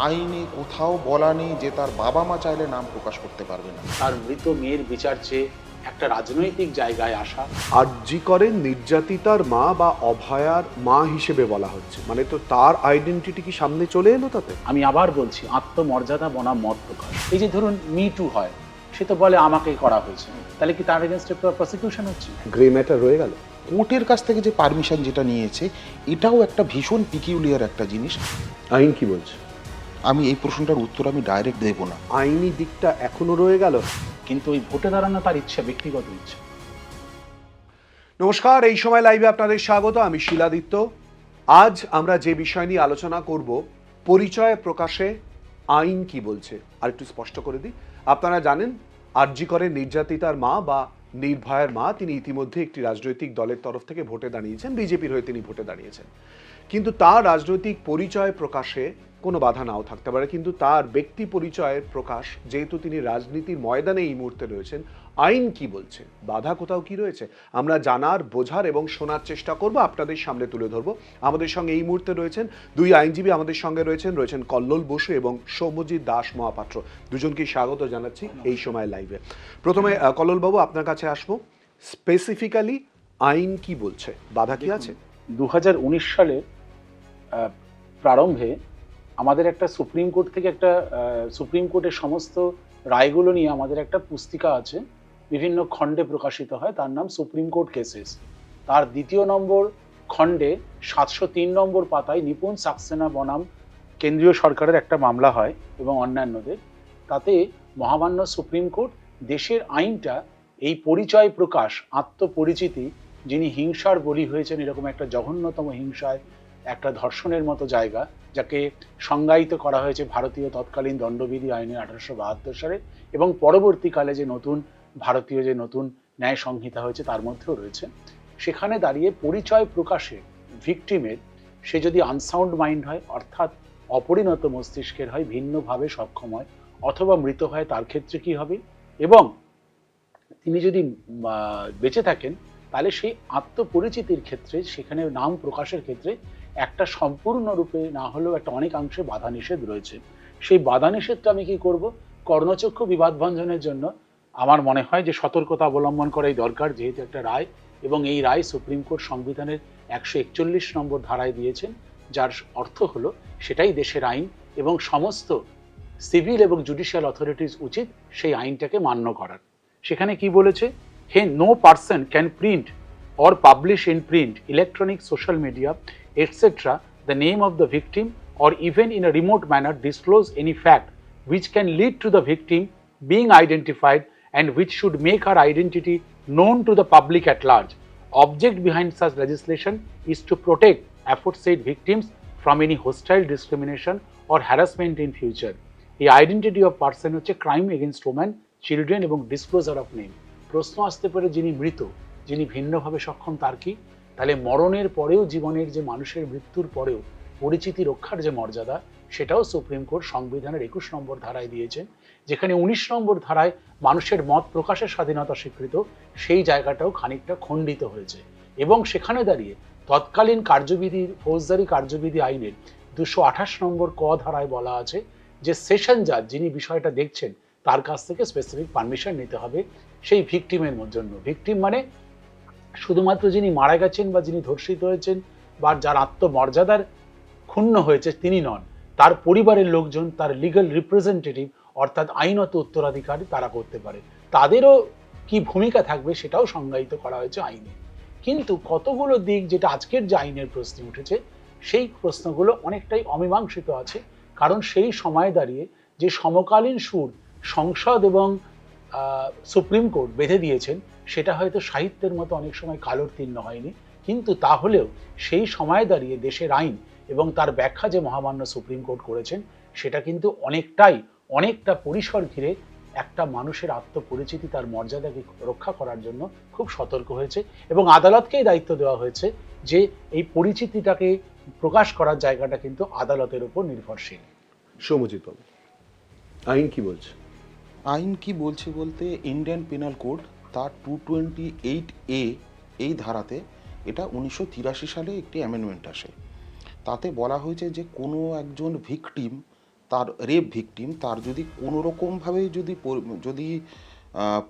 আইনে কোথাও বলা নেই যে তার বাবা মা চাইলে নাম প্রকাশ করতে পারবে না। তার মৃত মেয়ের বিচার চেয়ে একটা রাজনৈতিক জায়গায় আসা। আরজি করেন নির্যাতিতার মা বা অভয়ার মা হিসেবে বলা হচ্ছে, মানে তো তার আইডেন্টিটি কি সামনে চলে এলো তাতে? আমি আবার বলছি, আত্মমর্যাদা বনাম মত প্রকাশ। এই যে ধরুন মি টু হয়, সে তো বলে আমাকেই করা হয়েছে, তাহলে কি তার এগেনস্টে প্রসিকিউশন হচ্ছে? গ্রে ম্যাটার রয়ে গেল। কোর্টের কাছ থেকে যে পারমিশন যেটা নিয়েছে, এটাও একটা ভীষণ পিকিউলিয়ার একটা জিনিস। আইন কি বলছে? আমি এই প্রশ্নটার উত্তর আমি ডাইরেক্ট দেব না। আইনি দিকটা এখনো রয়ে গেল। কিন্তু ওই ভোটে দাঁড়ানো তার ইচ্ছা, ব্যক্তিগত ইচ্ছা। নমস্কার, এই সময় লাইভে আপনাদের স্বাগত। আমি শিলাদিত্য। আজ আমরা যে বিষয় নিয়ে আলোচনা করব, পরিচয় প্রকাশে আইন কি বলছে। আর একটু স্পষ্ট করে দিই, আপনারা জানেন আরজি করেন নির্যাতিতার মা বা নির্ভয়ার মা, তিনি ইতিমধ্যে একটি রাজনৈতিক দলের তরফ থেকে ভোটে দাঁড়িয়েছেন, বিজেপির হয়ে তিনি ভোটে দাঁড়িয়েছেন। কিন্তু তার রাজনৈতিক পরিচয় প্রকাশে কোনো বাধা নাও থাকতে পারে, কিন্তু তার ব্যক্তি পরিচয়ের প্রকাশ, যেহেতু তিনি রাজনীতির ময়দানে এই মুহূর্তে রয়েছেন, আইন কি বলছে, বাধা কোথাও কি রয়েছে, আমরা জানার, বোঝার এবং শোনার চেষ্টা করব, আপনাদের সামনে তুলে ধরবো। আমাদের সঙ্গে এই মুহূর্তে রয়েছেন দুই আইনজীবী, আমাদের সঙ্গে রয়েছেন কল্লোল বসু এবং সৌম্যজিৎ দাস মহাপাত্র। দুজনকেই স্বাগত জানাচ্ছি এই সময় লাইভে। প্রথমে কল্লোল বাবু, আপনার কাছে আসবো। স্পেসিফিক্যালি আইন কি বলছে, বাধা কি আছে? 2019 সালে প্রারম্ভে আমাদের একটা সুপ্রিম কোর্ট থেকে একটা সুপ্রিম কোর্টের সমস্ত রায়গুলো নিয়ে আমাদের একটা পুস্তিকা আছে, বিভিন্ন খণ্ডে প্রকাশিত হয়, তার নাম সুপ্রিম কোর্ট কেসেস। তার 2 নম্বর খণ্ডে 703 নম্বর পাতায় নিপুণ সাক্সেনা বনাম কেন্দ্রীয় সরকারের একটা মামলা হয় এবং অন্যান্যদের। তাতে মহামান্য সুপ্রিম কোর্ট দেশের আইনটা এই পরিচয় প্রকাশ, আত্মপরিচিতি, যিনি হিংসার বলি হয়েছেন এরকম একটা জঘন্যতম হিংসায়, একটা ধর্ষণের মতো জায়গা, যাকে সংজ্ঞায়িত করা হয়েছে ভারতীয় তৎকালীন দণ্ডবিধি আইনে 1872 সালে, এবং পরবর্তীকালে যে নতুন ভারতীয় যে নতুন ন্যায় সংহিতা হয়েছে তার মধ্যেও রয়েছে। সেখানে দাঁড়িয়ে পরিচয় প্রকাশে ভিকটিমের, সে যদি আনসাউন্ড মাইন্ড হয়, অর্থাৎ অপরিণত মস্তিষ্কের হয়, ভিন্নভাবে সক্ষম হয়, অথবা মৃত হয়, তার ক্ষেত্রে কি হবে, এবং তিনি যদি বেঁচে থাকেন, তাহলে সেই আত্মপরিচিতির ক্ষেত্রে, সেখানে নাম প্রকাশের ক্ষেত্রে একটা সম্পূর্ণরূপে না হলেও একটা অনেকাংশে বাধা নিষেধ রয়েছে। সেই বাধা নিষেধটা আমি কি করব, কর্ণচক্ষু বিবাদভঞ্জনের জন্য আমার মনে হয় যে সতর্কতা অবলম্বন করাই দরকার, যেহেতু একটা রায়, এবং এই রায় সুপ্রিম কোর্ট সংবিধানের 141 নম্বর ধারায় দিয়েছেন, যার অর্থ হলো সেটাই দেশের আইন, এবং সমস্ত সিভিল এবং জুডিশিয়াল অথরিটিস উচিত সেই আইনটাকে মান্য করার। সেখানে কি বলেছে, he no person can print or publish in print, electronic, social media, etc. the name of the victim, or even in a remote manner disclose any fact which can lead to the victim being identified and which should make her identity known to the public at large. Object behind such legislation is to protect aforesaid victims from any hostile discrimination or harassment in future. The identity of person হচ্ছে crime against women, children এবং disclosure of name. প্রশ্ন আসতে পারে, যিনি মৃত, যিনি ভিন্নভাবে সক্ষম, তার কি? তাহলে মরণের পরেও, জীবনের যে মানুষের মৃত্যুর পরেও পরিচিতি রক্ষার যে মর্যাদা, সেটাও সুপ্রিম কোর্ট সংবিধানের 21 নম্বর ধারায় দিয়েছেন। যেখানে 19 নম্বর ধারায় মানুষের মত প্রকাশের স্বাধীনতা স্বীকৃত, সেই জায়গাটাও খানিকটা খণ্ডিত হয়েছে। এবং সেখানে দাঁড়িয়ে তৎকালীন কার্যবিধি, ফৌজদারি কার্যবিধি আইনের 228 নম্বর ক ধারায় বলা আছে যে সেশন জাজ, যিনি বিষয়টা দেখছেন, তার কাছ থেকে স্পেসিফিক পারমিশন নিতে হবে সেই ভিকটিমের জন্য। ভিকটিম মানে শুধুমাত্র যিনি মারা গেছেন বা যিনি ধর্ষিত হয়েছেন বা যার আত্মমর্যাদার ক্ষুণ্ণ হয়েছে তিনি নন, তার পরিবারের লোকজন, তার লিগ্যাল রিপ্রেজেন্টেটিভ অর্থাৎ আইনত উত্তরাধিকারী, তারা করতে পারে। তাদেরও কি ভূমিকা থাকবে সেটাও সংজ্ঞায়িত করা হয়েছে আইনে। কিন্তু কতগুলো দিক, যেটা আজকের যে আইনের প্রশ্ন উঠেছে, সেই প্রশ্নগুলো অনেকটাই অমীমাংসিত আছে। কারণ সেই সময় দাঁড়িয়ে যে সমকালীন সুর সংসদ এবং সুপ্রিম কোর্ট বেঁধে দিয়েছেন, সেটা হয়তো সাহিত্যের মতো অনেক সময় কালোত্তীর্ণ হয়নি, কিন্তু তাহলেও সেই সময় দাঁড়িয়ে দেশের আইন এবং তার ব্যাখ্যা যে মহামান্য সুপ্রিম কোর্ট করেছেন, সেটা কিন্তু অনেকটা পরিসর ঘিরে একটা মানুষের আত্মপরিচিতি, তার মর্যাদাকে রক্ষা করার জন্য খুব সতর্ক হয়েছে, এবং আদালতকেই দায়িত্ব দেওয়া হয়েছে যে এই পরিচিতিটাকে প্রকাশ করার জায়গাটা কিন্তু আদালতের উপর নির্ভরশীল। সৌম্যজিৎ বাবু, আইন কি বলছে? আইন কি বলছে বলতে, ইন্ডিয়ান পেনাল কোড তার 228A এই ধারাতে, এটা 1983 সালে একটি অ্যামেন্ডমেন্ট আসে। তাতে বলা হয়েছে যে কোনো একজন ভিকটিম তার রেপ ভিকটিম তার যদি কোনো রকমভাবে যদি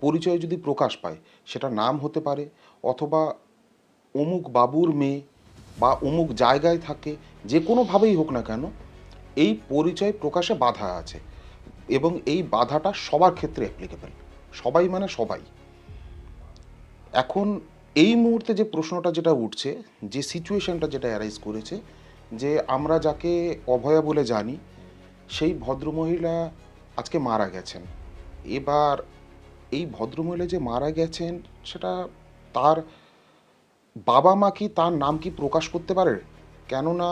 পরিচয় যদি প্রকাশ পায়, সেটা নাম হতে পারে অথবা অমুক বাবুর মেয়ে বা অমুক জায়গায় থাকে, যে কোনোভাবেই হোক না কেন এই পরিচয় প্রকাশে বাধা আছে এবং এই বাধাটা সবার ক্ষেত্রে অ্যাপ্লিকেবল, সবাই মানে সবাই। এখন এই মুহূর্তে যে প্রশ্নটা যেটা উঠছে, যে সিচুয়েশনটা যেটা অ্যারাইজ করেছে, যে আমরা যাকে অভয়া বলে জানি সেই ভদ্রমহিলা আজকে মারা গেছেন। এবার এই ভদ্রমহিলা যে মারা গেছেন সেটা তার বাবা মা কি তার নাম কি প্রকাশ করতে পারে? কেননা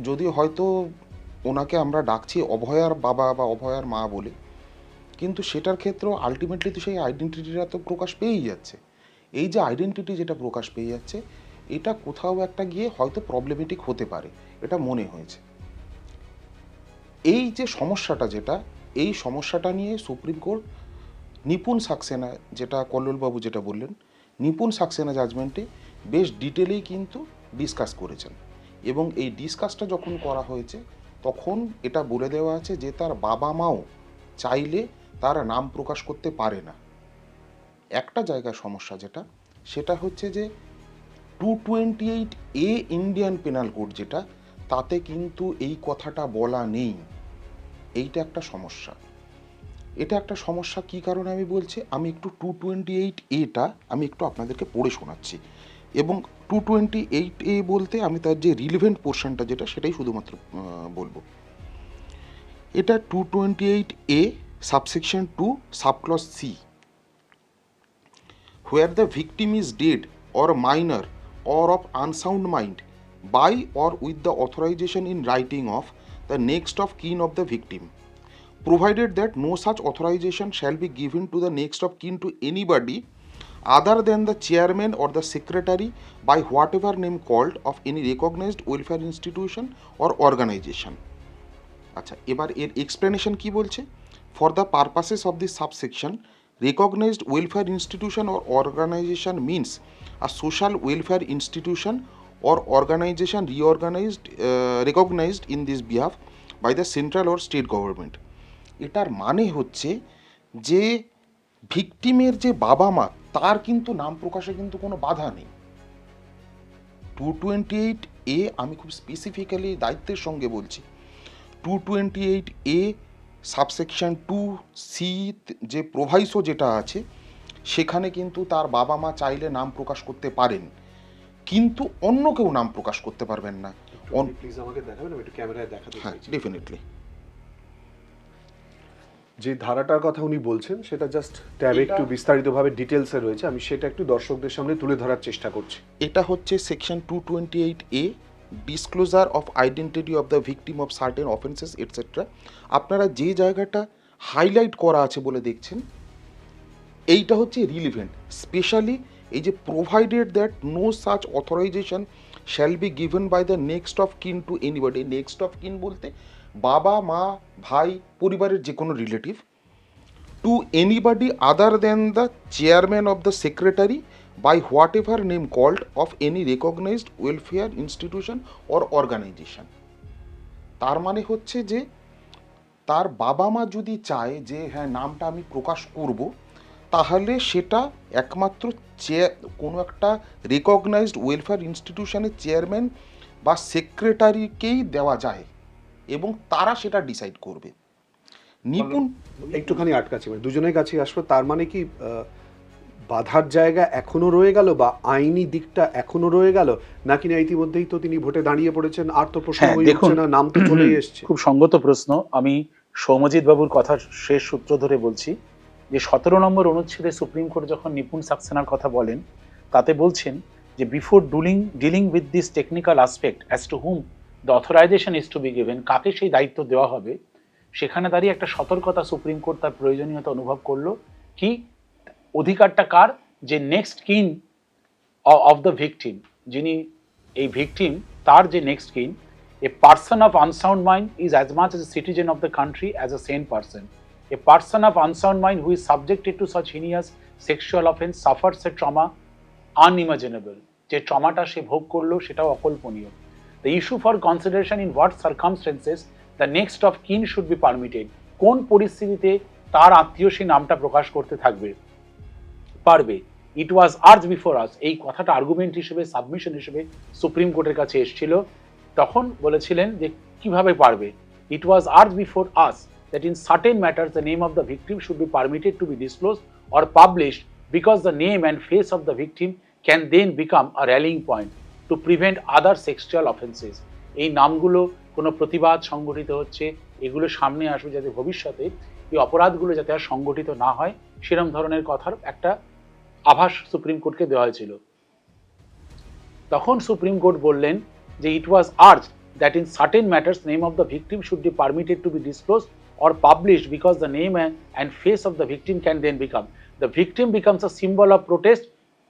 যদিও হয়তো ওনাকে আমরা ডাকছি অভয়ার বাবা বা অভয়ার মা বলে, কিন্তু সেটার ক্ষেত্রেও আলটিমেটলি তো সেই আইডেন্টিটিটা তো প্রকাশ পেয়েই যাচ্ছে। এই যে আইডেন্টিটি যেটা প্রকাশ পেয়ে যাচ্ছে, এটা কোথাও একটা গিয়ে হয়তো প্রবলেমেটিক হতে পারে, এটা মনে হয়েছে। এই যে সমস্যাটা এই সমস্যাটা নিয়ে সুপ্রিম কোর্ট নিপুণ সাক্সেনা, যেটা কল্লোলবাবু যেটা বললেন, নিপুণ সাক্সেনা জাজমেন্টে বেশ ডিটেলেই কিন্তু ডিসকাস করেছেন। এবং এই ডিসকাসটা যখন করা হয়েছে তখন এটা বলে দেওয়া আছে যে তার বাবা মাও চাইলে তার নাম প্রকাশ করতে পারে না। একটা জায়গায় সমস্যা সেটা হচ্ছে যে 228A ইন্ডিয়ান পেনাল কোড যেটা, তাতে কিন্তু এই কথাটা বলা নেই। এইটা একটা সমস্যা। এটা একটা সমস্যা কী কারণে আমি বলছি, আমি একটু 228A আমি একটু আপনাদেরকে পড়ে শোনাচ্ছি। এবং 228A বলতে আমি তার যে রিলেভেন্ট পোর্শনটা সেটাই শুধুমাত্র বলবো। এটা 228A subsection 2 subclause C, where the victim is dead or minor or of unsound mind by or with the authorization in writing of the next of kin of the victim, provided that no such authorization shall be given to the next of kin to anybody other than the chairman or the secretary by whatever name called of any recognized welfare institution or organization. আচ্ছা, এবার এর explanation কি বলছে? For the purposes of this subsection, recognized welfare institution or organization means a social welfare institution or organization recognized in this behalf by the central or state government. এটার মানে হচ্ছে যে ভিকটিমের যে বাবা মা, তার কিন্তু নাম প্রকাশে কিন্তু কোনো বাধা নেই। 228A আমি খুব স্পেসিফিক্যালি দায়িত্বের সঙ্গে বলছি, 228A সাবসেকশন 2C যে প্রোভাইসো যেটা আছে, সেখানে কিন্তু তার বাবা মা চাইলে নাম প্রকাশ করতে পারেন, কিন্তু অন্য কেউ নাম প্রকাশ করতে পারবেন না। প্লিজ আমাকে দেখাবেন, আমি একটু ক্যামেরায় দেখাতে হ্যাঁ, চাইছি। ডেফিনেটলি। যে ধারাটার কথা উনি বলছেন সেটা জাস্ট ট্যাবে একটু বিস্তারিতভাবে ডিটেলসে রয়েছে, আমি সেটা একটু দর্শকদের সামনে তুলে ধরার চেষ্টা করছি। এটা হচ্ছে section 228A, disclosure of identity of the victim of certain offences etcetera. আপনারা যে জায়গাটা হাইলাইট করা আছে বলে দেখছেন, এইটা হচ্ছে রিলিভেন্ট। স্পেশালি এই যে provided that no such authorisation shall be given by the next of kin to anybody. Next of kin বলতে বাবা মা ভাই পরিবারের যে কোনো relative, to anybody other than the chairman of the secretary by whatever name called of any recognized welfare institution or organization। তার মানে হচ্ছে যে তার বাবা মা যদি চায় যে হ্যাঁ নামটা আমি প্রকাশ করব, তাহলে সেটা একমাত্র কোনো একটা রিকগনাইজড ওয়েলফেয়ার ইনস্টিটিউশনের চেয়ারম্যান বা সেক্রেটারিকেই দেওয়া যায় এবং তারা সেটা ডিসাইড করবে। নিপুণ একটুখানি আটকাচ্ছি, মানে দুজনের কাছেই আসবো। তার মানে কি বাধার জায়গা এখনো রয়ে গেল বা আইনি দিকটা এখনো রয়ে গেল, নাকি না ইতিমধ্যেই তো তিনি ভোটে দাঁড়িয়ে পড়েছেন, আর তো প্রশ্ন হচ্ছে না, নাম তো চলেই এসছে? খুব সঙ্গত প্রশ্ন। আমি সৌম্যজিৎ বাবুর কথার শেষ সূত্র ধরে বলছি যে 17 নম্বর অনুচ্ছেদে সুপ্রিম কোর্ট যখন নিপুণ সাক্সেনার কথা বলেন, তাতে বলছেন যে before dealing with this technical aspect as to whom the authorisation is to be given, কাকে সেই দায়িত্ব দেওয়া হবে, সেখানে দাঁড়িয়ে একটা সতর্কতা সুপ্রিম কোর্ট তার প্রয়োজনীয়তা অনুভব করলো। কি অধিকারটা কার? যে নেক্সট কিন অফ দ্য ভিকটিম, যিনি এই ভিকটিম তার যে নেক্সট কিন, a person of unsound mind is as much as a citizen of the country as a Sen person. A person of unsound mind who is subjected to such heinous sexual offence suffers A trauma unimaginable. যে ট্রমাটা সে ভোগ করলো সেটাও অকল্পনীয়। The issue for consideration in what circumstances the next of কিন should be permitted. কোন পরিস্থিতিতে তার আত্মীয় সেই নামটা প্রকাশ করতে পারবে। ইট ওয়াজ আর্জ বিফোর আস, এই কথাটা আর্গুমেন্ট হিসেবে, সাবমিশন হিসেবে সুপ্রিম কোর্টের কাছে এসেছিল। তখন বলেছিলেন যে কিভাবে পারবে। It was urged before us that in certain matters the name of the victim should be permitted to be disclose or published because the name and face of the victim can then become a rallying point to prevent other sexual offences. এই নামগুলো কোনো প্রতিবাদ সংগঠিত হচ্ছে, এগুলো সামনে আসবে যাতে ভবিষ্যতে এই অপরাধগুলো যাতে আর সংগঠিত না হয়, সেরকম ধরনের কথার একটা আভাস সুপ্রিম কোর্টকে দেওয়া হয়েছিল। তখন সুপ্রিম কোর্ট বললেন যে it was urged that in certain matters name of the victim should be permitted to be disclose or published because the name and face of the victim can then become the victim becomes a symbol of protest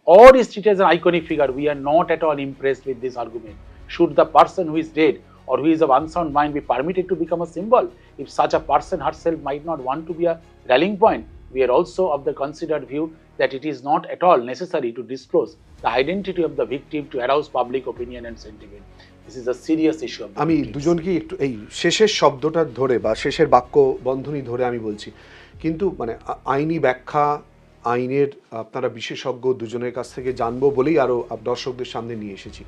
or is treated as an iconic figure. We are not at all impressed with this argument. Should the person who is dead or who is of unsound mind be permitted to become a symbol if such a person herself might not want to be a rallying point? We are also of the considered view that it is not at all necessary to disclose the identity of the victim to arouse public opinion and sentiment. This is a serious issue of the আমি victims. দুজনকে একটু এই শেষের শব্দটা ধরে বা শেষের বাক্য বন্ধনী ধরে আমি বলছি, কিন্তু মানে আইনি ব্যাখ্যা, আইনের আপনারা বিশেষজ্ঞ দুজনের কাছ থেকে জানবো বলেই আরও দর্শকদের সামনে নিয়ে এসেছি।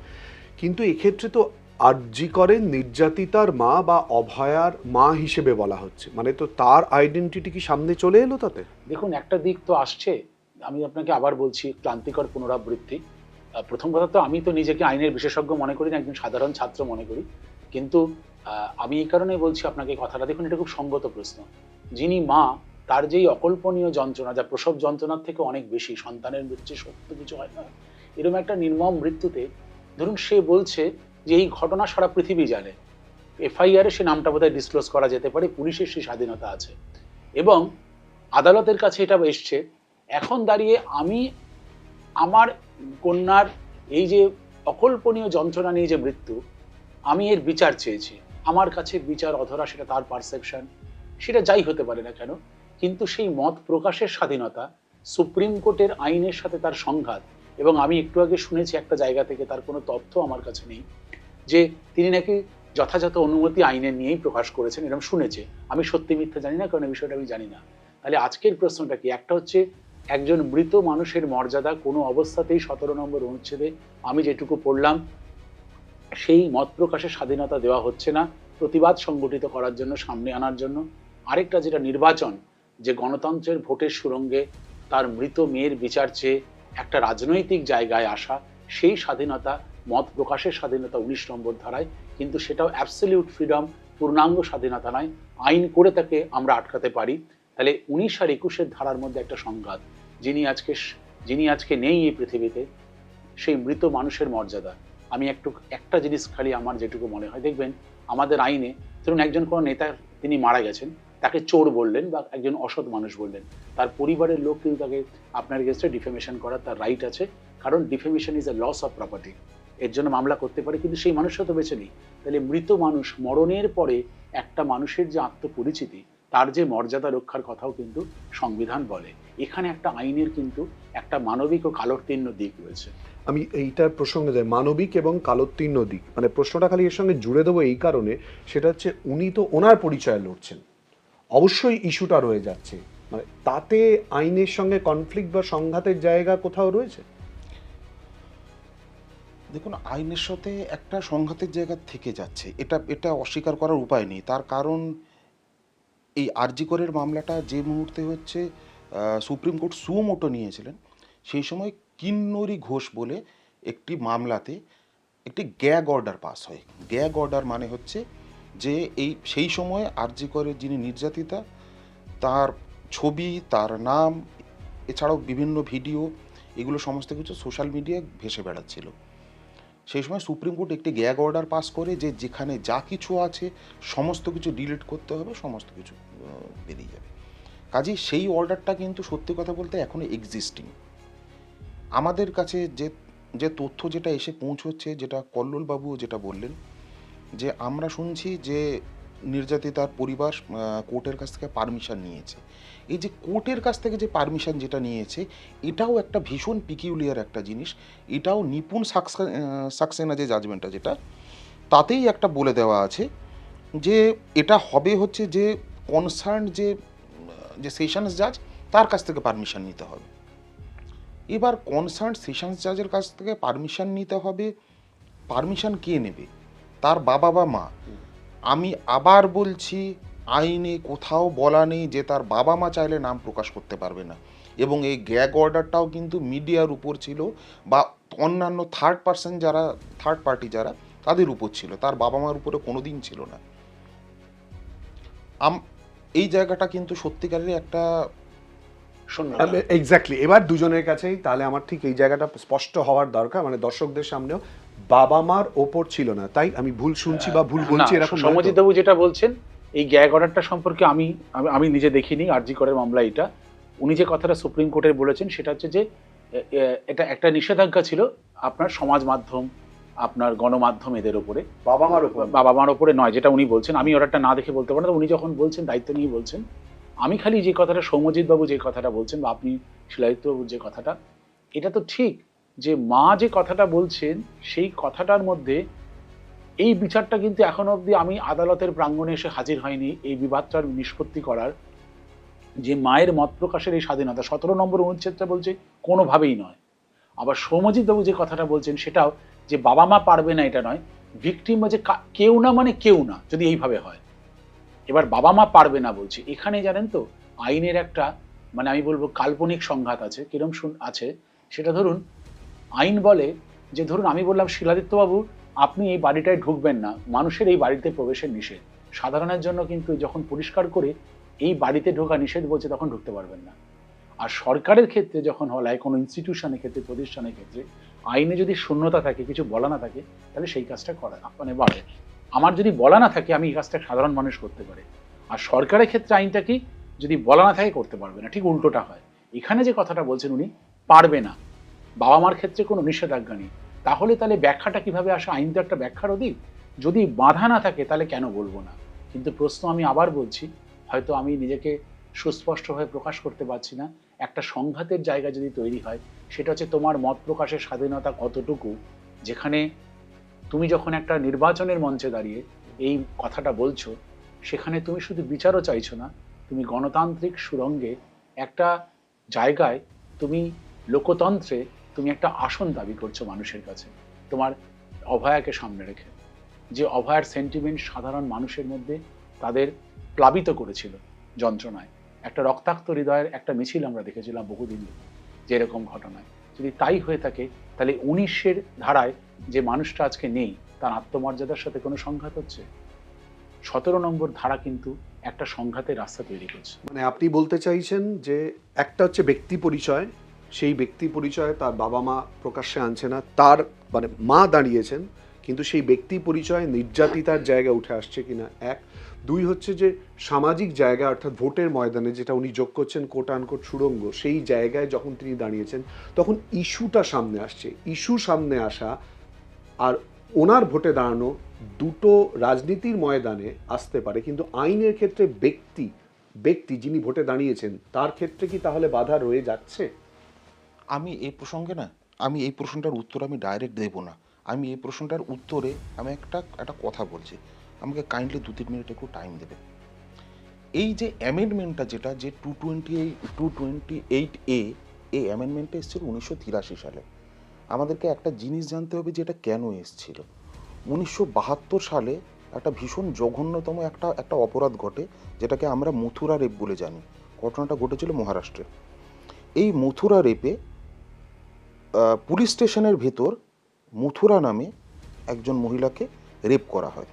কিন্তু এক্ষেত্রে তো আরজি করেন নির্যাতিতার মা বা অভয়ার মা হিসেবে বলা হচ্ছে, মানে তো তার আইডেন্টিটি কি সামনে চলে এলো তাতে? দেখুন, একটা দিক তো আসছে, আমি আপনাকে আবার বলছি, ক্লান্তিকর পুনরাবৃত্তি। প্রথম কথা তো আমি তো নিজেকে আইনের বিশেষজ্ঞ মনে করি না, একজন সাধারণ ছাত্র মনে করি। কিন্তু আমি এই কারণে বলছি আপনাকে কথাটা, দেখুন এটা খুব সঙ্গত প্রশ্ন। যিনি মা, তার যেই অকল্পনীয় যন্ত্রণা, যা প্রসব যন্ত্রণার থেকে অনেক বেশি, সন্তানের মৃত্যু সত্য কিছু হয় না, এরকম একটা নির্মম মৃত্যুতে ধরুন সে বলছে যে এই ঘটনা সারা পৃথিবী জানে, এফআইআর সে নামটা বোধহয় ডিসক্লোজ করা যেতে পারে, পুলিশের সেই স্বাধীনতা আছে এবং আদালতের কাছে এটা এসছে। এখন দাঁড়িয়ে আমি আমার কন্যার এই যে অকল্পনীয় যন্ত্রণা নিয়ে যে মৃত্যু, আমি এর বিচার চেয়েছি, আমার কাছে বিচার অধরা, সেটা তার পারসেপশন, সেটা যাই হতে পারে না কেন, কিন্তু সেই মত প্রকাশের স্বাধীনতা, সুপ্রিম কোর্টের আইনের সাথে তার সংঘাত। এবং আমি একটু আগে শুনেছি একটা জায়গা থেকে, তার কোনো তথ্য আমার কাছে নেই, যে তিনি নাকি যথাযথ অনুমতি আইনের নিয়েই প্রকাশ করেছেন, এরকম শুনেছে। আমি সত্যি মিথ্যা জানি না, কারণ এই বিষয়টা আমি জানি না। তাহলে আজকের প্রশ্নটা কি? একটা হচ্ছে একজন মৃত মানুষের মর্যাদা কোনো অবস্থাতেই 17 নম্বর অনুচ্ছেদে আমি যেটুকু পড়লাম, সেই মত প্রকাশের স্বাধীনতা দেওয়া হচ্ছে না প্রতিবাদ সংগঠিত করার জন্য, সামনে আনার জন্য। আরেকটা যেটা নির্বাচন, যে গণতন্ত্রের ভোটের সুরঙ্গে তার মৃত মেয়ের বিচার চেয়ে একটা রাজনৈতিক জায়গায় আসা, সেই স্বাধীনতা, মত প্রকাশের স্বাধীনতা 19 নম্বর ধারায়, কিন্তু সেটাও অ্যাবসলিউট ফ্রিডম, পূর্ণাঙ্গ স্বাধীনতা নয়, আইন করে তাকে আমরা আটকাতে পারি। তাহলে 19 আর 21 ধারার মধ্যে একটা সংঘাত। যিনি আজকে নেই এই পৃথিবীতে, সেই মৃত মানুষের মর্যাদা। আমি একটা জিনিস খালি আমার যেটুকু মনে হয়, দেখবেন আমাদের আইনে ধরুন একজন কোনো নেতা তিনি মারা গেছেন, তাকে চোর বললেন বা একজন অসৎ মানুষ বললেন, তার পরিবারের লোক কিন্তু তাকে আপনার এগেইনস্টে ডিফেমেশন করার তার রাইট আছে, কারণ defamation is a loss of property, এর জন্য মামলা করতে পারে, কিন্তু সেই মানুষটা তো বেঁচে নেই। তাহলে মৃত মানুষ, মরণের পরে একটা মানুষের যে আত্মপরিচিতি, তার যে মর্যাদা রক্ষার কথাও কিন্তু সংবিধান বলে। এখানে একটা আইনের কিন্তু একটা মানবিক ও কালোত্তীর্ণ দিক রয়েছে। আমি এইটার প্রসঙ্গে যাই, মানবিক এবং কালোত্তীর্ণ দিক, মানে প্রশ্নটা খালি এর সঙ্গে জুড়ে দেবো এই কারণে, সেটা হচ্ছে উনি তো ওনার পরিচয় লড়ছেন, অবশ্যই ইস্যুটা রয়ে যাচ্ছে, মানে তাতে আইনের সঙ্গে কনফ্লিক্ট বা সংঘাতের জায়গা কোথাও রয়েছে? দেখুন, আইনের সাথে একটা সংঘাতের জায়গা থেকে যাচ্ছে, এটা অস্বীকার করার উপায় নেই। তার কারণ এই আরজি করের মামলাটা যে মুহূর্তে হচ্ছে, সুপ্রিম কোর্ট সুমোটো নিয়েছিলেন, সেই সময় কিন্নরি ঘোষ বলে একটি মামলাতে একটি গ্যাগ অর্ডার পাস হয়। গ্যাগ অর্ডার মানে হচ্ছে যে সেই সময় আরজি করের যিনি নির্যাতিতা, তার ছবি, তার নাম, এছাড়াও বিভিন্ন ভিডিও, এগুলো সমস্ত কিছু সোশ্যাল মিডিয়ায় ভেসে বেড়াচ্ছিল। সেই সময় সুপ্রিম কোর্ট একটি গ্যাগ অর্ডার পাস করে যে যেখানে যা কিছু আছে সমস্ত কিছু ডিলিট করতে হবে, সমস্ত কিছু বেরিয়ে যাবে। কাজেই সেই অর্ডারটা কিন্তু সত্যি কথা বলতে এখনো এক্সিস্টিং। আমাদের কাছে যে তথ্য যেটা এসে পৌঁছচ্ছে, যেটা কল্লোলবাবুও যেটা বললেন, যে আমরা শুনছি যে নির্যাতিতার পরিবার কোর্টের কাছ থেকে পারমিশন নিয়েছে। এই যে কোর্টের কাছ থেকে যে পারমিশন যেটা নিয়েছে, এটাও একটা ভীষণ পিকিউলিয়ার একটা জিনিস। এটাও নিপুণ সাকসেনা যে জাজমেন্টটা যেটা, তাতেই একটা বলে দেওয়া আছে যে এটা হবে হচ্ছে যে কনসার্ন যে সেশনস জাজ তার কাছ থেকে পারমিশন নিতে হবে। এবার কনসার্ন সেশনস জাজের কাছ থেকে পারমিশন নিতে হবে, পারমিশন কে নেবে? তার বাবা বা মা। আমি আবার বলছি, আইনে কোথাও বলা নেই যে তার বাবা মা চাইলে নাম প্রকাশ করতে পারবে না, এবং এই গ্যাগ অর্ডারটাও কিন্তু মিডিয়ার উপর ছিল বা অন্যান্য থার্ড পার্টি যারা তাদের উপর ছিল, তার বাবা মার উপরে কোনোদিন ছিল না। এই জায়গাটা কিন্তু সত্যিকারের একটা এক্স্যাক্টলি। এবার দুজনের কাছেই তাহলে আমার ঠিক এই জায়গাটা স্পষ্ট হওয়ার দরকার, মানে দর্শকদের সামনেও বাবা মার ওপর ছিল না, তাই আমি ভুল শুনছি বা ভুল বলছি এরকম নয় তো? সমজিৎ বাবু যেটা বলছেন এই গ্যাগ অর্ডারটা সম্পর্কে আমি নিজে দেখিনি আরজি করের মামলা এটা। উনি যে কথাটা সুপ্রিম কোর্টে বলেছেন সেটা হচ্ছে যে এটা একটা নিষেধাজ্ঞা ছিল আপনার সমাজ মাধ্যম, আপনার গণমাধ্যম এদের উপরে, বাবা মার উপরে নয়, যেটা উনি বলছেন। আমি অর্ডারটা না দেখে বলতে পারি না, উনি যখন বলছেন দায়িত্ব নিয়ে বলছেন। আমি খালি যে কথাটা সৌম্যজিৎ বাবু যে কথাটা বলছেন বা আপনি শিলাদিত্য বাবুর যে কথাটা, এটা তো ঠিক যে মা যে কথাটা বলছেন সেই কথাটার মধ্যে এই বিচারটা কিন্তু এখনো অবধি আমি আদালতের প্রাঙ্গণে এসে হাজির হয়নি এই বিবাদটার নিষ্পত্তি করার, যে মায়ের মত প্রকাশের এই স্বাধীনতা 17 নম্বর অনুচ্ছেদটা বলছে কোনোভাবেই নয়। আবার সৌম্যজিৎ বাবু যে কথাটা বলছেন সেটাও যে বাবা মা পারবে না এটা নয়, ভিকটিম যে কেউ না মানে কেউ না, যদি এইভাবে হয়। এবার বাবা মা পারবে না বলছে, এখানে জানেন তো আইনের একটা মানে আমি বলবো কাল্পনিক সংঘাত আছে। কিরম আছে সেটা ধরুন, আইন বলে যে ধরুন আমি বললাম শিলাদিত্য বাবু আপনি এই বাড়িটায় ঢুকবেন না, মানুষের এই বাড়িতে প্রবেশের নিষেধ। সাধারণের জন্য কিন্তু যখন পরিষ্কার করে এই বাড়িতে ঢোকা নিষেধ বলছে তখন ঢুকতে পারবেন না। আর সরকারের ক্ষেত্রে যখন হয় কোনো ইনস্টিটিউশনের ক্ষেত্রে, প্রতিষ্ঠানের ক্ষেত্রে আইনে যদি শূন্যতা থাকে, কিছু বলা না থাকে, তাহলে সেই কাজটা করা মানে বাড়ে। আমার যদি বলা না থাকে আমি এই কাজটা সাধারণ মানুষ করতে পারে। আর সরকারের ক্ষেত্রে আইনটা কি, যদি বলা না থাকে করতে পারবে না, ঠিক উল্টোটা হয়। এখানে যে কথাটা বলছেন উনি পারবে না, বাবা মার ক্ষেত্রে কোনো নিষেধাজ্ঞা নেই, তাহলে ব্যাখ্যাটা কিভাবে আসে? আইন তো একটা ব্যাখ্যার অধীন। যদি বাধা না থাকে তাহলে কেন বলবো না? কিন্তু প্রশ্ন আমি আবার বলছি, হয়তো আমি নিজেকে সুস্পষ্টভাবে প্রকাশ করতে পারছি না, একটা সংঘাতের জায়গা যদি তৈরি হয় সেটা হচ্ছে তোমার মত প্রকাশের স্বাধীনতা কতটুকু, যেখানে তুমি যখন একটা নির্বাচনের মঞ্চে দাঁড়িয়ে এই কথাটা বলছো, সেখানে তুমি শুধু বিচারও চাইছো না, তুমি গণতান্ত্রিক সুরঙ্গে একটা জায়গায়, তুমি লোকতন্ত্রে তুমি একটা আসন দাবি করছো মানুষের কাছে, তোমার অভয়াকে সামনে রেখে। যে অভয়ার সেন্টিমেন্ট সাধারণ মানুষের মধ্যে তাদের প্লাবিত করেছিল যন্ত্রণায়, একটা রক্তাক্ত হৃদয়ের একটা মিছিল আমরা দেখেছিলাম বহুদিন যে এরকম ঘটনায়। যদি তাই হয়ে থাকে তাহলে 19-এর ধারায় যে মানুষটা আজকে নেই তার আত্মমর্যাদার সাথে কোনো সংঘাত হচ্ছে? 17 নম্বর ধারা কিন্তু একটা সংঘাতের রাস্তা তৈরি করছে। মানে আপনি বলতে চাইছেন যে একটা হচ্ছে ব্যক্তি পরিচয়, সেই ব্যক্তি পরিচয় তার বাবা মা প্রকাশ্যে আনছে না, তার মানে মা দাঁড়িয়েছেন, কিন্তু সেই ব্যক্তি পরিচয় নির্যাতিতার জায়গা উঠে আসছে কিনা এক। দুই হচ্ছে যে সামাজিক জায়গা অর্থাৎ ভোটের ময়দানে যেটা উনি যোগ করছেন কোট আনকোট সুড়ঙ্গ, সেই জায়গায় যখন তিনি দাঁড়িয়েছেন তখন ইস্যুটা সামনে আসছে। ইস্যু সামনে আসা আর ওনার ভোটে দাঁড়ানো দুটো রাজনীতির ময়দানে আসতে পারে, কিন্তু আইনের ক্ষেত্রে ব্যক্তি যিনি ভোটে দাঁড়িয়েছেন তার ক্ষেত্রে কি তাহলে বাধা রয়ে যাচ্ছে? আমি এই প্রসঙ্গে না, আমি এই প্রশ্নটার উত্তর আমি ডাইরেক্ট দেব না। আমি এই প্রশ্নটার উত্তরে আমি একটা কথা বলছি, আমাকে কাইন্ডলি 2-3 মিনিট একটু টাইম দেবে। এই যে অ্যামেন্ডমেন্টটা যেটা যে 228A, এই অ্যামেন্ডমেন্টটা এসেছিল 1983 সালে। আমাদেরকে একটা জিনিস জানতে হবে যে এটা কেন এসেছিল। 1972 সালে একটা ভীষণ জঘন্যতম একটা অপরাধ ঘটে, যেটাকে আমরা মথুরা রেপ বলে জানি। ঘটনাটা ঘটেছিল মহারাষ্ট্রে। এই মথুরা রেপে পুলিশ স্টেশনের ভেতর মথুরা নামে একজন মহিলাকে রেপ করা হয়।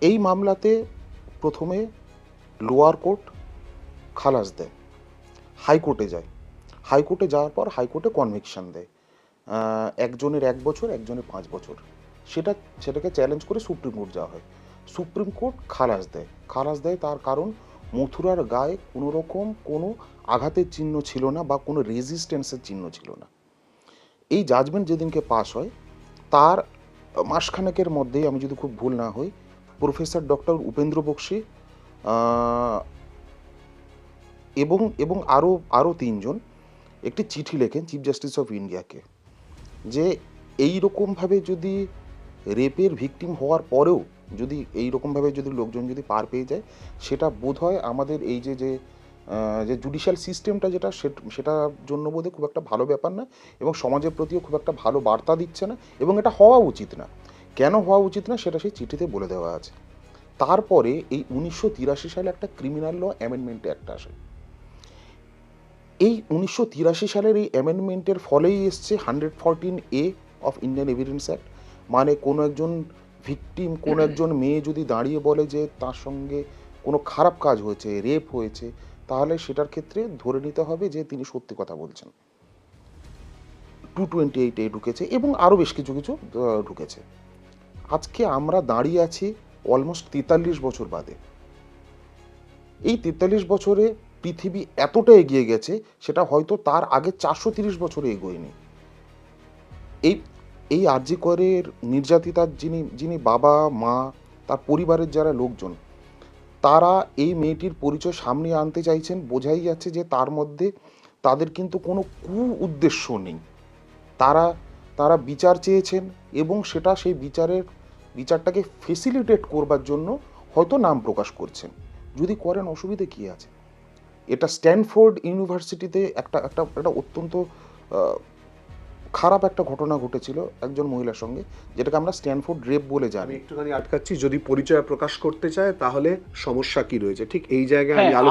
এই মামলাতে প্রথমে লোয়ার কোর্ট খালাস দেয়, হাইকোর্টে যায়। হাইকোর্টে যাওয়ার পর হাইকোর্টে কনভিকশন দেয়, একজনের 1 বছর, একজনের 5 বছর। সেটাকে চ্যালেঞ্জ করে সুপ্রিম কোর্ট যাওয়া হয়। সুপ্রিম কোর্ট খালাস দেয় তার কারণ মথুরার গায়ে কোনো রকম কোনো আঘাতের চিহ্ন ছিল না বা কোনো রেজিস্ট্যান্সের চিহ্ন ছিল না। এই জাজমেন্ট যেদিনকে পাস হয় তার মাসখানেকের মধ্যেই, আমি যদি খুব ভুল না হই, প্রফেসর ডক্টর উপেন্দ্র বক্সী এবং আরও 3 জন একটি চিঠি লেখেন চিফ জাস্টিস অফ ইন্ডিয়াকে, যে এই রকমভাবে যদি রেপের ভিকটিম হওয়ার পরেও যদি এইরকমভাবে যদি লোকজন যদি পার পেয়ে যায়, সেটা বোধ হয় আমাদের এই যে জুডিশিয়াল সিস্টেমটা যেটা সেটার জন্য বোধহয় খুব একটা ভালো ব্যাপার না, এবং সমাজের প্রতিও খুব একটা ভালো বার্তা দিচ্ছে না, এবং এটা হওয়া উচিত না। কেন হওয়া উচিত না সেটা সেই চিঠিতে বলে দেওয়া আছে। তারপরে এই 1983 সালে একটা ক্রিমিনাল ল অ্যামেন্ডমেন্ট অ্যাক্ট আসে। এই 1983 সালের এই অ্যামেন্ডমেন্টের ফলেই এসছে 114A of Indian evidence act. মানে কোনো একজন ভিকটিম, কোনো একজন মেয়ে যদি দাঁড়িয়ে বলে যে তার সঙ্গে কোনো খারাপ কাজ হয়েছে, রেপ হয়েছে, তাহলে সেটার ক্ষেত্রে ধরে নিতে হবে যে তিনি সত্যি কথা বলছেন। 228A ঢুকেছে এবং আরও বেশ কিছু কিছু ঢুকেছে। আজকে আমরা দাঁড়িয়ে আছি অলমোস্ট 43 বছর বাদে। এই 43 বছরে পৃথিবী এতটা এগিয়ে গেছে, সেটা হয়তো তার আগে 430 বছরে এগোয়নি। এই আরজি করের নির্যাতিতার যিনি বাবা মা, তার পরিবারের যারা লোকজন, তারা এই মেয়েটির পরিচয় সামনে আনতে চাইছেন। বোঝাই যাচ্ছে যে তার মধ্যে তাদের কিন্তু কোনো উদ্দেশ্য নেই। তারা বিচার চেয়েছেন, এবং সেটা সেই বিচারটাকে ফেসিলিটেট করবার জন্য হয়তো নাম প্রকাশ করছেন। যদি করেন, অসুবিধে কী আছে? এটা স্ট্যানফোর্ড ইউনিভার্সিটিতে একটা অত্যন্ত খারাপ একটা ঘটনা ঘটেছিল একজন মহিলার সঙ্গে, যেটাকে আমরা স্ট্যানফোর্ড রেপ বলে আমি জানি। একটুখানি আটকাচ্ছি, যদি পরিচয় প্রকাশ করতে চায় তাহলে সমস্যা কি রয়েছে, ঠিক এই জায়গায় আমি হ্যাঁ,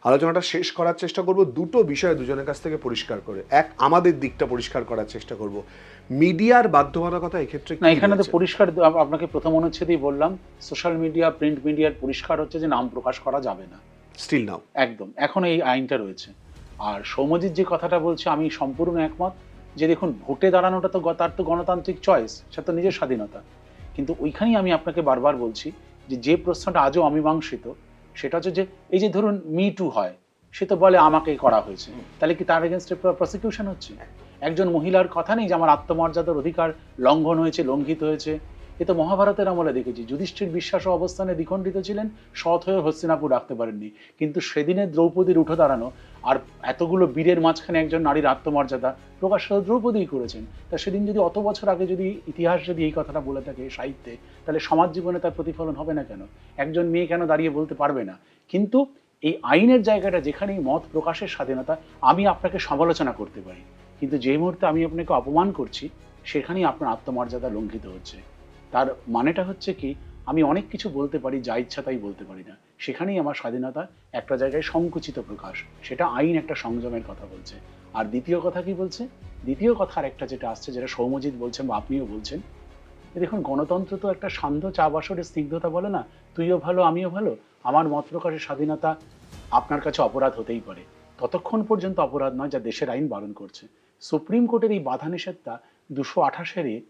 আলোচনাটা শেষ করার চেষ্টা করব দুটো বিষয় দুজনের কাছ থেকে পরিষ্কার করে। এক, আমাদের দিকটা পরিষ্কার করার চেষ্টা করব, মিডিয়ার বাধ্যবাধকতা এক্ষেত্রে না, এখানে তো পরিষ্কার আপনাকে প্রথম অনুচ্ছেদেই বললাম, সোশ্যাল মিডিয়া, প্রিন্ট মিডিয়ার পরিষ্কার হচ্ছে যে নাম প্রকাশ করা যাবে না স্টিল নাও, একদম, এখন এই আইনটা রয়েছে। আর সৌম্যজিৎ যে কথাটা বলছে আমি সম্পূর্ণ একমত, যে দেখুন ভোটে দাঁড়ানোটা তো তার তো গণতান্ত্রিক চয়েস, সেটা তো নিজের স্বাধীনতা। কিন্তু ওইখানেই আমি আপনাকে বারবার বলছি যে প্রশ্নটা আজও অমীমাংসিত, সেটা হচ্ছে যে এই যে ধরুন মি টু হয়, সে তো বলে আমাকে করা হয়েছে, তাহলে কি তার এগেনস্টে প্রসিকিউশন হচ্ছে? একজন মহিলার কথা নেই যে আমার আত্মমর্যাদার অধিকার লঙ্ঘন হয়েছে, লঙ্ঘিত হয়েছে। এ তো মহাভারতের আমলে দেখেছি, যুধিষ্ঠির বিশ্বাস ও অবস্থানে দ্বিখণ্ডিত ছিলেন, সৎ হয়ে হস্তিনাপুর রাখতে পারেননি। কিন্তু সেদিনের দ্রৌপদীর উঠে দাঁড়ানো আর এতগুলো বীরের মাঝখানে একজন নারীর আত্মমর্যাদা প্রকাশ দ্রৌপদীই করেছেন। তা সেদিন যদি অত বছর আগে যদি ইতিহাস যদি এই কথাটা বলে থাকে সাহিত্যে, তাহলে সমাজ জীবনে তার প্রতিফলন হবে না কেন? একজন মেয়ে কেন দাঁড়িয়ে বলতে পারবে না? কিন্তু এই আইনের জায়গাটা যেখানেই মত প্রকাশের স্বাধীনতা, আমি আপনাকে সমালোচনা করতে পারি, কিন্তু যে মুহূর্তে আমি আপনাকে অপমান করছি, সেখানেই আপনার আত্মমর্যাদা লঙ্ঘিত হচ্ছে। তার মানেটা হচ্ছে কি, আমি অনেক কিছু বলতে পারি, যা ইচ্ছা তাই বলতে পারি না, সেখানেই আমার স্বাধীনতা একটা জায়গায় সংকুচিত প্রকাশ। সেটা আইন একটা সংযমের কথা বলছে। আর দ্বিতীয় কথা কি বলছে, দ্বিতীয় কথা আর একটা যেটা আসছে, যেটা সৌম্যজিৎ বলছেন বা আপনিও বলছেন, দেখুন গণতন্ত্র তো একটা সান্ধ্য চা বাসরের স্নিগ্ধতা বলে না, তুইও ভালো আমিও ভালো। আমার মত প্রকাশের স্বাধীনতা আপনার কাছে অপরাধ হতেই পারে, ততক্ষণ পর্যন্ত অপরাধ নয় যা দেশের আইন বারণ করছে। সুপ্রিম কোর্টের এই বাধা নিষেধটা 228-এর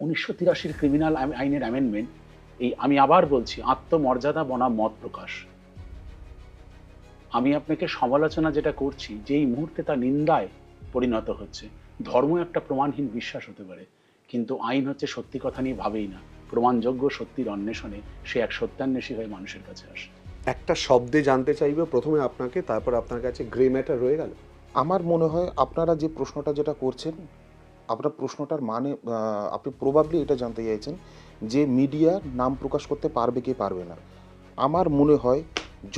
1983 ক্রিমিনাল আইনের অ্যামেন্ডমেন্ট, এই আমি আবার বলছি, আত্মমর্যাদা বনাম মত প্রকাশ। আমি আপনাকে সমালোচনা যেটা করছি, যেই মুহূর্তে তা নিন্দায় পরিণত হচ্ছে, ধর্ম একটা প্রমাণহীন বিশ্বাস হতে পারে, কিন্তু আইন হচ্ছে সত্যি কথা নিয়ে ভাবেই না, প্রমাণযোগ্য সত্যির অন্বেষণে সে এক সত্যান্বেষী হয়ে মানুষের কাছে আসে। একটা শব্দে জানতে চাইবে প্রথমে আপনাকে, তারপর আপনার কাছে গ্রে ম্যাটার রয়ে গেল। আমার মনে হয় আপনারা যে প্রশ্নটা যেটা করছেন, আপনার প্রশ্নটার মানে আপনি প্রবাবলি এটা জানতে চাইছেন যে মিডিয়া নাম প্রকাশ করতে পারবে কি পারবে না। আমার মনে হয়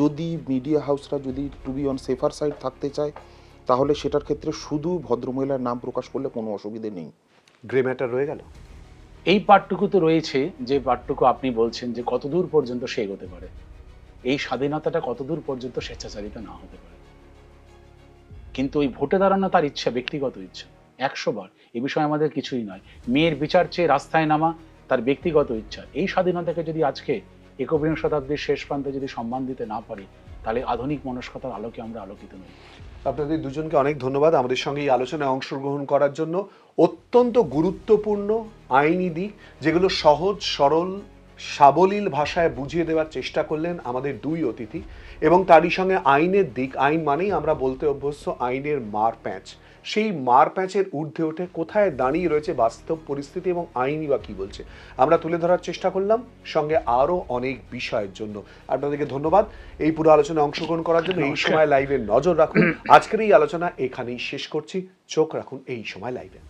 যদি মিডিয়া হাউসরা যদি to be on safer side থাকতে চায়, তাহলে সেটার ক্ষেত্রে শুধু ভদ্রমহিলার নাম প্রকাশ করলে কোনো অসুবিধে নেই। গ্রে ম্যাটার রয়ে গেল। এই পাঠটুকু তো রয়েছে, যে পাঠটুকু আপনি বলছেন যে কতদূর পর্যন্ত সে এগোতে পারে, এই স্বাধীনতাটা কতদূর পর্যন্ত স্বেচ্ছাচারিতা না হতে পারে। কিন্তু ওই ভোটে দাঁড়ানো তার ইচ্ছা, ব্যক্তিগত ইচ্ছা, 100 বার। এ বিষয়ে আমাদের কিছুই নয়। মেয়ের বিচার চেয়ে রাস্তায় নামা তার ব্যক্তিগত ইচ্ছা। এই স্বাধীনতাকে যদি আজকে 21 শতাব্দীর শেষ প্রান্তে যদি সম্মান দিতে না পারি, তাহলে আধুনিক মনস্কতার আলোকে আমরা আলোকিত নই। আপনাদের দুজনকে অনেক ধন্যবাদ আমাদের সঙ্গে এই আলোচনায় অংশগ্রহণ করার জন্য। অত্যন্ত গুরুত্বপূর্ণ আইনি দিক, যেগুলো সহজ সরল সাবলীল ভাষায় বুঝিয়ে দেওয়ার চেষ্টা করলেন আমাদের দুই অতিথি, এবং তারই সঙ্গে আইনের দিক, আইন মানেই আমরা বলতে অভ্যস্ত আইনের মার প্যাঁচ, সেই মার প্যাঁচের ঊর্ধ্বে ওঠে কোথায় দাঁড়িয়ে রয়েছে বাস্তব পরিস্থিতি এবং আইনই বা কী বলছে, আমরা তুলে ধরার চেষ্টা করলাম, সঙ্গে আরও অনেক বিষয়ের জন্য। আপনাদেরকে ধন্যবাদ এই পুরো আলোচনায় অংশগ্রহণ করার জন্য। এই সময় লাইভে নজর রাখুন। আজকের এই আলোচনা এখানেই শেষ করছি। চোখ রাখুন এই সময় লাইভে।